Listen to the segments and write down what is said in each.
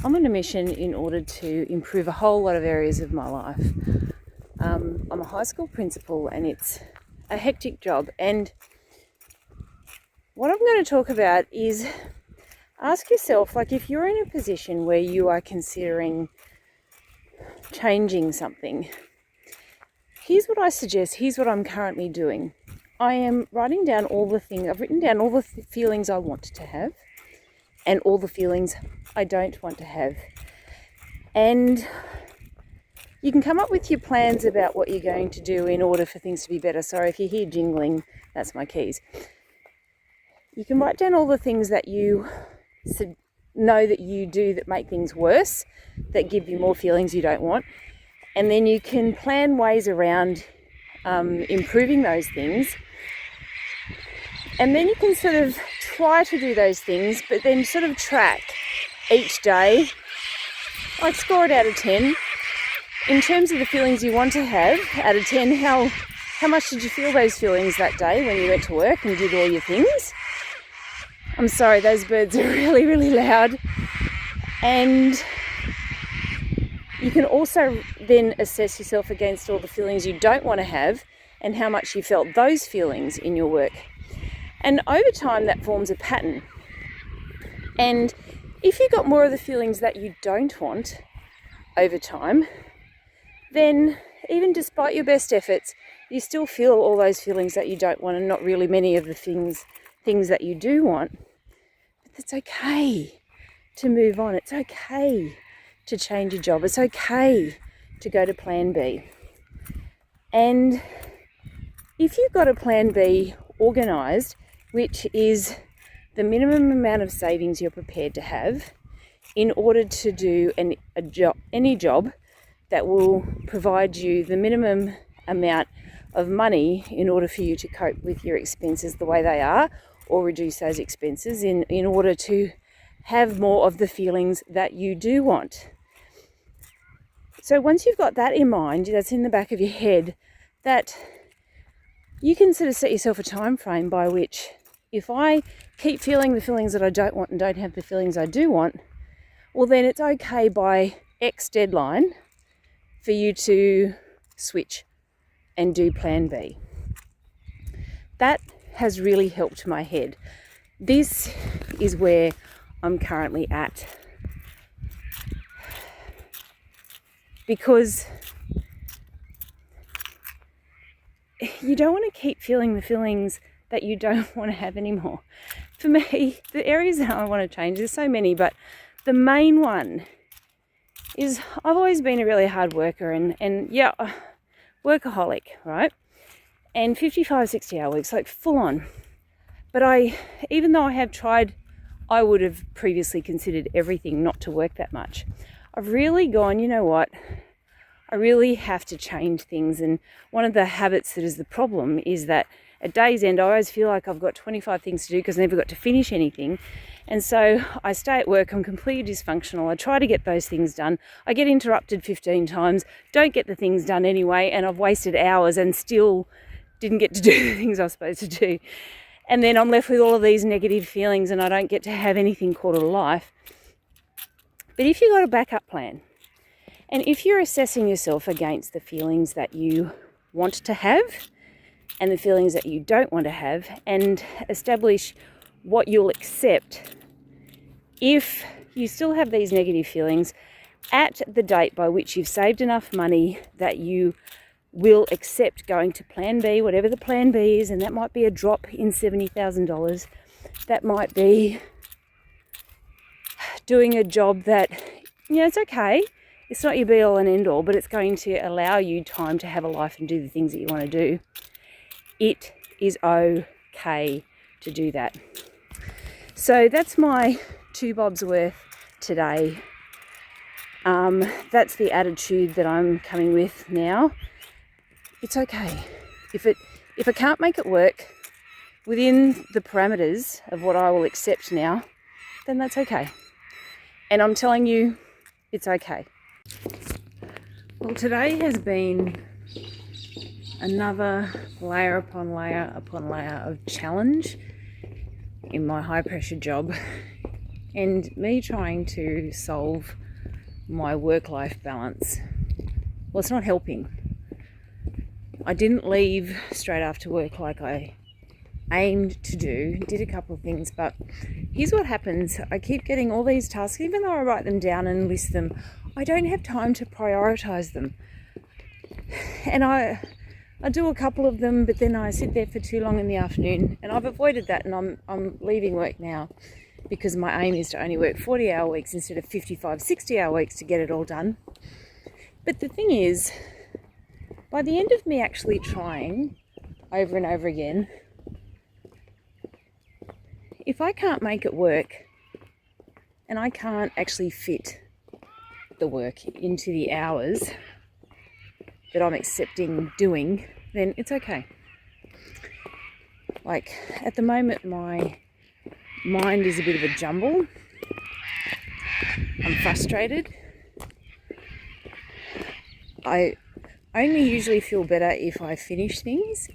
I'm on a mission in order to improve a whole lot of areas of my life. I'm a high school principal and it's a hectic job. And what I'm going to talk about is ask yourself, like, if you're in a position where you are considering changing something, here's what I suggest. Here's what I'm currently doing. I am writing down I've written down all the feelings I want to have and all the feelings I don't want to have. And you can come up with your plans about what you're going to do in order for things to be better. Sorry, if you hear jingling, that's my keys. You can write down all the things that you know that you do that make things worse, that give you more feelings you don't want. And then you can plan ways around improving those things. And then you can sort of try to do those things, but then sort of track each day, like score it out of 10. In terms of the feelings you want to have, out of 10, how much did you feel those feelings that day when you went to work and did all your things? I'm sorry, those birds are really, really loud. And you can also then assess yourself against all the feelings you don't want to have and how much you felt those feelings in your work. And over time, that forms a pattern. And if you got more of the feelings that you don't want over time, then even despite your best efforts, you still feel all those feelings that you don't want and not really many of the things that you do want. But it's okay to move on. It's okay to change your job. It's okay to go to plan B. And if you've got a plan B organised, which is the minimum amount of savings you're prepared to have in order to do any job that will provide you the minimum amount of money in order for you to cope with your expenses the way they are, or reduce those expenses in order to have more of the feelings that you do want. So once you've got that in mind, that's in the back of your head, that you can sort of set yourself a time frame by which, if I keep feeling the feelings that I don't want and don't have the feelings I do want, well then it's okay by X deadline for you to switch and do plan B. That has really helped my head. This is where I'm currently at. Because you don't want to keep feeling the feelings that you don't want to have anymore. For me, the areas that I want to change, there's so many, but the main one is I've always been a really hard worker and workaholic, right? And 55, 60-hour weeks, like full on. But even though I have tried, I would have previously considered everything not to work that much. I've really gone, you know what? I really have to change things. And one of the habits that is the problem is that at day's end, I always feel like I've got 25 things to do because I never got to finish anything. And so I stay at work, I'm completely dysfunctional. I try to get those things done. I get interrupted 15 times, don't get the things done anyway, and I've wasted hours and still didn't get to do the things I was supposed to do. And then I'm left with all of these negative feelings and I don't get to have anything called a life. But if you've got a backup plan, and if you're assessing yourself against the feelings that you want to have and the feelings that you don't want to have, and establish what you'll accept if you still have these negative feelings at the date by which you've saved enough money that you will accept going to plan B, whatever the plan B is, and that might be a drop in $70,000. That might be doing a job that, it's okay. It's not your be all and end all, but it's going to allow you time to have a life and do the things that you want to do. It is okay to do that. So that's my 2 bobs worth today. That's the attitude that I'm coming with now. It's okay. If I can't make it work within the parameters of what I will accept now, then that's okay. And I'm telling you, it's okay. Well, today has been another layer upon layer upon layer of challenge in my high pressure job. And me trying to solve my work-life balance, well, it's not helping. I didn't leave straight after work like I aimed to do, did a couple of things, but here's what happens. I keep getting all these tasks, even though I write them down and list them, I don't have time to prioritize them. And I do a couple of them, but then I sit there for too long in the afternoon, and I've avoided that, and I'm leaving work now because my aim is to only work 40-hour weeks instead of 55, 60-hour weeks to get it all done. But the thing is, by the end of me actually trying over and over again, if I can't make it work and I can't actually fit the work into the hours that I'm accepting doing, then it's okay. Like at the moment, my mind is a bit of a jumble. I'm frustrated. I only usually feel better if I finish things,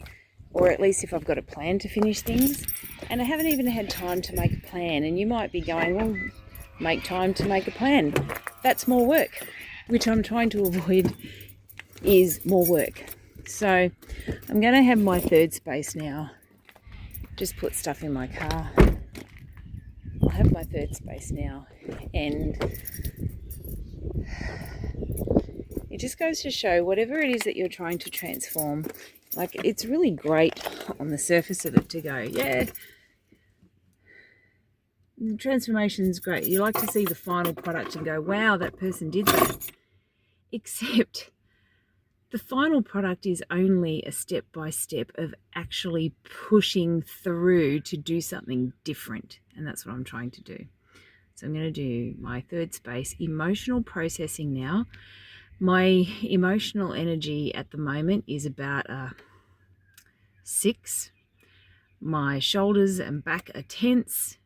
or at least if I've got a plan to finish things. And I haven't even had time to make a plan. And you might be going, well, make time to make a plan. That's more work, which I'm trying to avoid is more work. So I'm going to have my third space now. Just put stuff in my car. I'll have my third space now. And it just goes to show whatever it is that you're trying to transform, like it's really great on the surface of it to go, yeah, the transformation's great. You like to see the final product and go, wow, that person did that. Except the final product is only a step by step of actually pushing through to do something different. And that's what I'm trying to do. So I'm going to do my third space, emotional processing now. My emotional energy at the moment is about a 6. My shoulders and back are tense.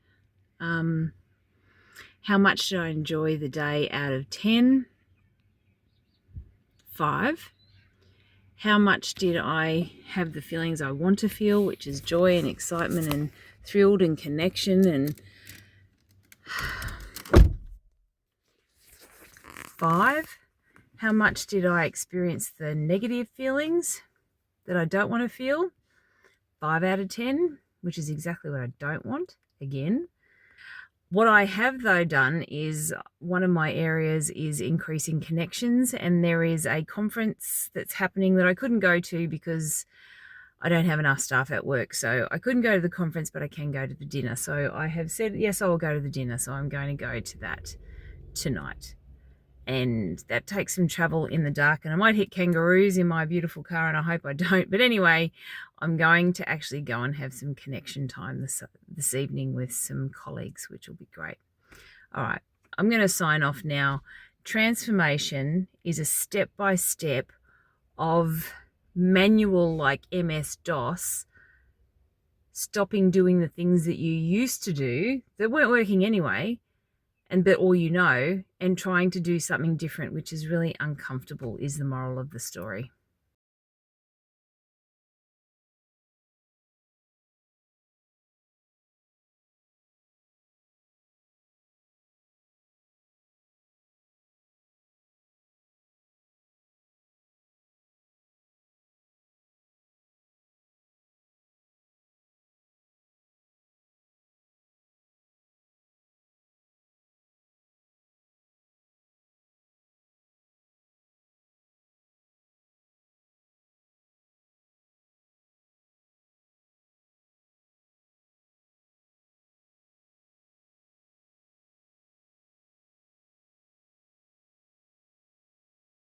How much did I enjoy the day out of 10? 5. How much did I have the feelings I want to feel, which is joy and excitement and thrilled and connection and 5. How much did I experience the negative feelings that I don't want to feel? 5 out of 10, which is exactly what I don't want, again. What I have, though, done is one of my areas is increasing connections, and there is a conference that's happening that I couldn't go to because I don't have enough staff at work. So I couldn't go to the conference, but I can go to the dinner. So I have said, yes, I will go to the dinner. So I'm going to go to that tonight. And that takes some travel in the dark, and I might hit kangaroos in my beautiful car, and I hope I don't. But anyway, I'm going to actually go and have some connection time this evening with some colleagues, which will be great. All right, I'm going to sign off now. Transformation is a step-by-step of manual, like MS-DOS, stopping doing the things that you used to do that weren't working anyway, but all you know, and trying to do something different, which is really uncomfortable, is the moral of the story.